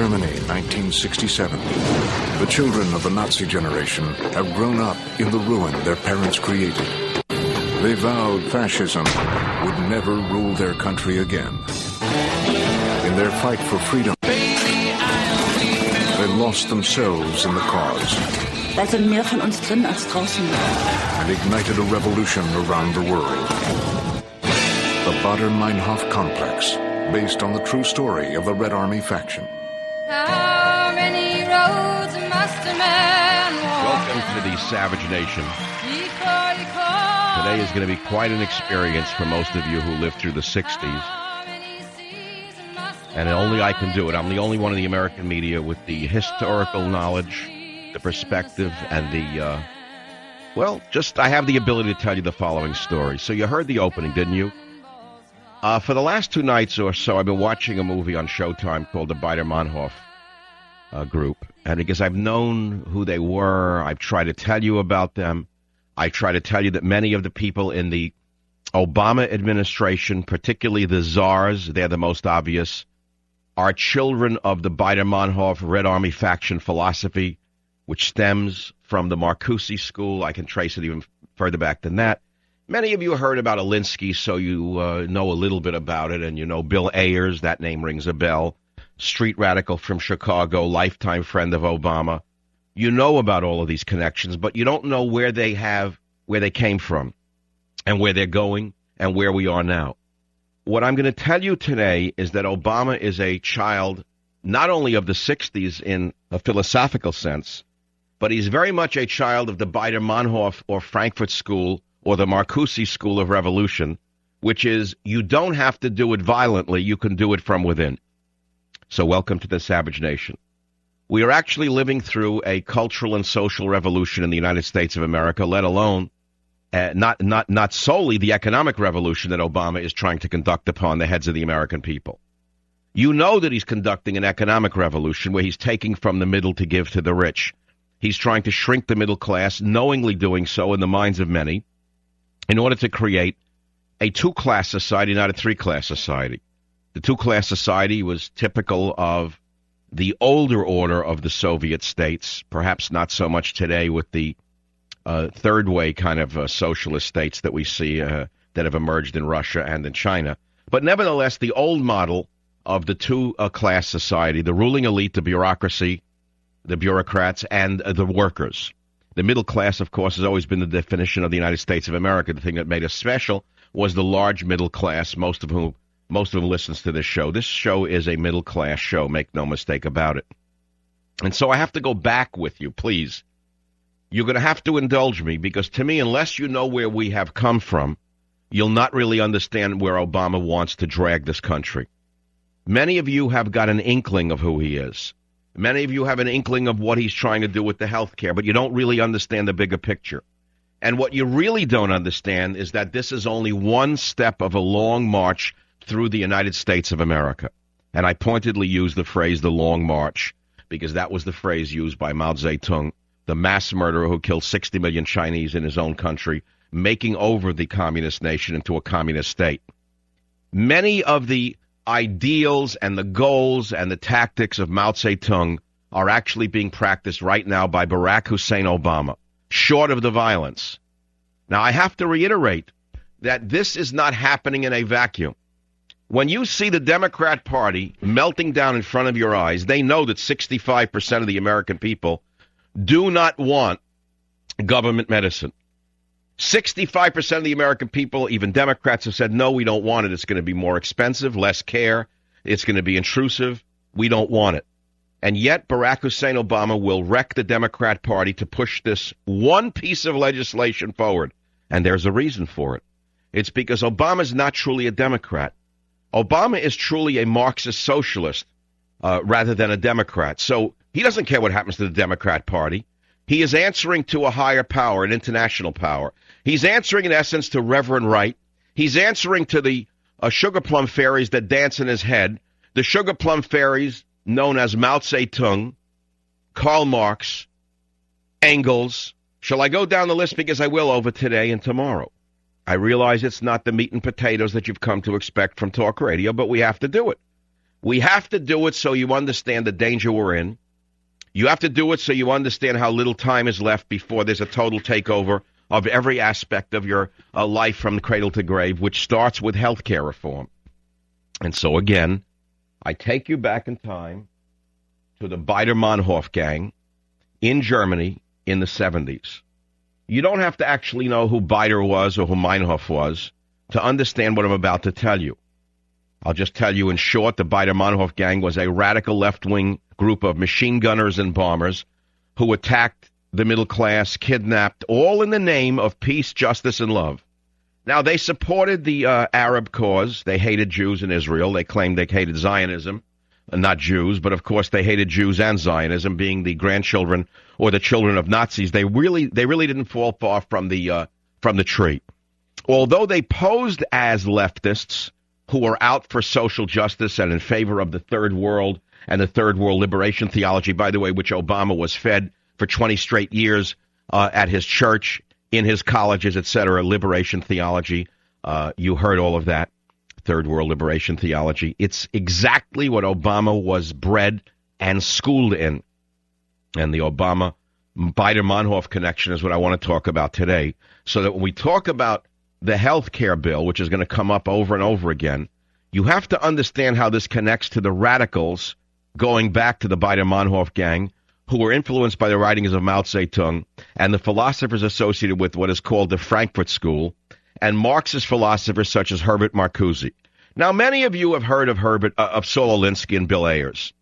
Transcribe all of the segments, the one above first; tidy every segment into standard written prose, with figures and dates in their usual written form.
Germany, 1967. The children of the Nazi generation have grown up in the ruin their parents created. They vowed fascism would never rule their country again. In their fight for freedom, they lost themselves in the cause. Da sind mehr von uns drin als draußen. And ignited a revolution around the world. The Baader-Meinhof Complex, based on the true story of the Red Army faction. How many roads must a man walk? Welcome to the Savage Nation. Today is going to be quite an experience for most of you who lived through the 60s. And only I can do it. I'm the only one in the American media with the historical knowledge, the perspective, and I have the ability to tell you the following story. So you heard the opening, didn't you? For the last 2 nights or so, I've been watching a movie on Showtime called the Baader-Meinhof Group. And because I've known who they were, I've tried to tell you about them. I try to tell you that many of the people in the Obama administration, particularly the czars, they're the most obvious, are children of the Baader-Meinhof Red Army faction philosophy, which stems from the Marcuse school. I can trace it even further back than that. Many of you heard about Alinsky, so you know a little bit about it, and you know Bill Ayers, that name rings a bell, street radical from Chicago, lifetime friend of Obama. You know about all of these connections, but you don't know where they came from and where they're going and where we are now. What I'm going to tell you today is that Obama is a child not only of the 60s in a philosophical sense, but he's very much a child of the Baader-Meinhof or Frankfurt School or the Marcuse School of Revolution, which is you don't have to do it violently, you can do it from within. So welcome to the Savage Nation. We are actually living through a cultural and social revolution in the United States of America, let alone not solely the economic revolution that Obama is trying to conduct upon the heads of the American people. You know that he's conducting an economic revolution where he's taking from the middle to give to the rich. He's trying to shrink the middle class, knowingly doing so in the minds of many, in order to create a two-class society, not a three-class society. The two-class society was typical of the older order of the Soviet states, perhaps not so much today with the third way kind of socialist states that we see that have emerged in Russia and in China. But nevertheless, the old model of the two-class society, the ruling elite, the bureaucracy, the bureaucrats, and the workers. The middle class, of course, has always been the definition of the United States of America. The thing that made us special was the large middle class, most of whom listens to this show. This show is a middle-class show, make no mistake about it. And so I have to go back with you, please. You're going to have to indulge me, because to me, unless you know where we have come from, you'll not really understand where Obama wants to drag this country. Many of you have got an inkling of who he is. Many of you have an inkling of what he's trying to do with the health care, but you don't really understand the bigger picture. And what you really don't understand is that this is only one step of a long march through the United States of America. And I pointedly use the phrase the long march because that was the phrase used by Mao Zedong, the mass murderer who killed 60 million Chinese in his own country, making over the communist nation into a communist state. Many of the ideals and the goals and the tactics of Mao Zedong are actually being practiced right now by Barack Hussein Obama, short of the violence. Now, I have to reiterate that this is not happening in a vacuum. When you see the Democrat Party melting down in front of your eyes, they know that 65% of the American people do not want government medicine. 65% of the American people, even Democrats, have said, no, we don't want it. It's going to be more expensive, less care. It's going to be intrusive. We don't want it. And yet Barack Hussein Obama will wreck the Democrat Party to push this one piece of legislation forward. And there's a reason for it. It's because Obama is not truly a Democrat. Obama is truly a Marxist socialist rather than a Democrat. So he doesn't care what happens to the Democrat Party. He is answering to a higher power, an international power. He's answering, in essence, to Reverend Wright. He's answering to the sugar plum fairies that dance in his head, the sugar plum fairies known as Mao Zedong, Karl Marx, Engels. Shall I go down the list? Because I will over today and tomorrow. I realize it's not the meat and potatoes that you've come to expect from talk radio, but we have to do it. We have to do it so you understand the danger we're in. You have to do it so you understand how little time is left before there's a total takeover of every aspect of your life from cradle to grave, which starts with health care reform. And so, again, I take you back in time to the Baader-Meinhof gang in Germany in the 70s. You don't have to actually know who Baader was or who Meinhof was to understand what I'm about to tell you. I'll just tell you in short, the Baader-Meinhof gang was a radical left-wing group of machine gunners and bombers who attacked the middle class, kidnapped, all in the name of peace, justice, and love. Now, they supported the Arab cause. They hated Jews in Israel. They claimed they hated Zionism, not Jews, but of course they hated Jews and Zionism, being the grandchildren or the children of Nazis. They really didn't fall far from the tree. Although they posed as leftists who were out for social justice and in favor of the third world and the third world liberation theology, by the way, which Obama was fed for 20 straight years at his church, in his colleges, etc., liberation theology. You heard all of that, third world liberation theology. It's exactly what Obama was bred and schooled in. And the Obama-Baader-Meinhof connection is what I want to talk about today. So that when we talk about the health care bill, which is going to come up over and over again, you have to understand how this connects to the radicals going back to the Baader-Meinhof gang, who were influenced by the writings of Mao Zedong and the philosophers associated with what is called the Frankfurt School, and Marxist philosophers such as Herbert Marcuse. Now, many of you have heard of Saul Alinsky and Bill Ayers,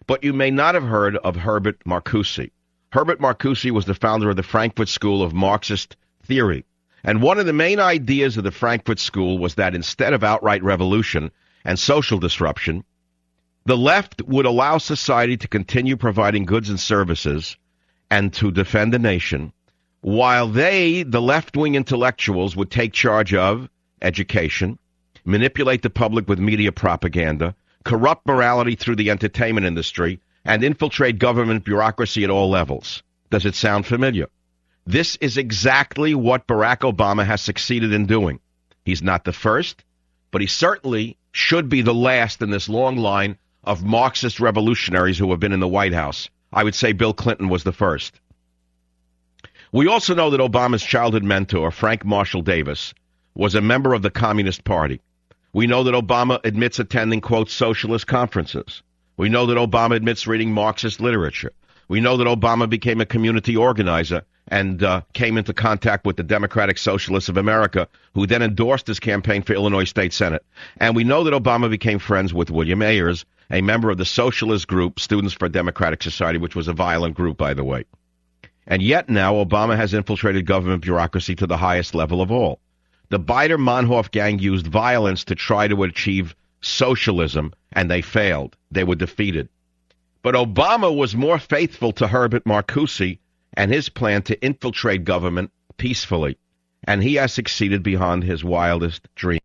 but you may not have heard of Herbert Marcuse. Herbert Marcuse was the founder of the Frankfurt School of Marxist theory, and one of the main ideas of the Frankfurt School was that instead of outright revolution and social disruption, the left would allow society to continue providing goods and services and to defend the nation, while they, the left-wing intellectuals, would take charge of education, manipulate the public with media propaganda, corrupt morality through the entertainment industry, and infiltrate government bureaucracy at all levels. Does it sound familiar? This is exactly what Barack Obama has succeeded in doing. He's not the first, but he certainly should be the last in this long line of Marxist revolutionaries who have been in the White House. I would say Bill Clinton was the first. We also know that Obama's childhood mentor, Frank Marshall Davis, was a member of the Communist Party. We know that Obama admits attending, quote, socialist conferences. We know that Obama admits reading Marxist literature. We know that Obama became a community organizer and came into contact with the Democratic Socialists of America, who then endorsed his campaign for Illinois State Senate. And we know that Obama became friends with William Ayers, a member of the socialist group, Students for Democratic Society, which was a violent group, by the way. And yet now Obama has infiltrated government bureaucracy to the highest level of all. The Baader-Meinhof gang used violence to try to achieve socialism, and they failed. They were defeated. But Obama was more faithful to Herbert Marcuse and his plan to infiltrate government peacefully, and he has succeeded beyond his wildest dreams.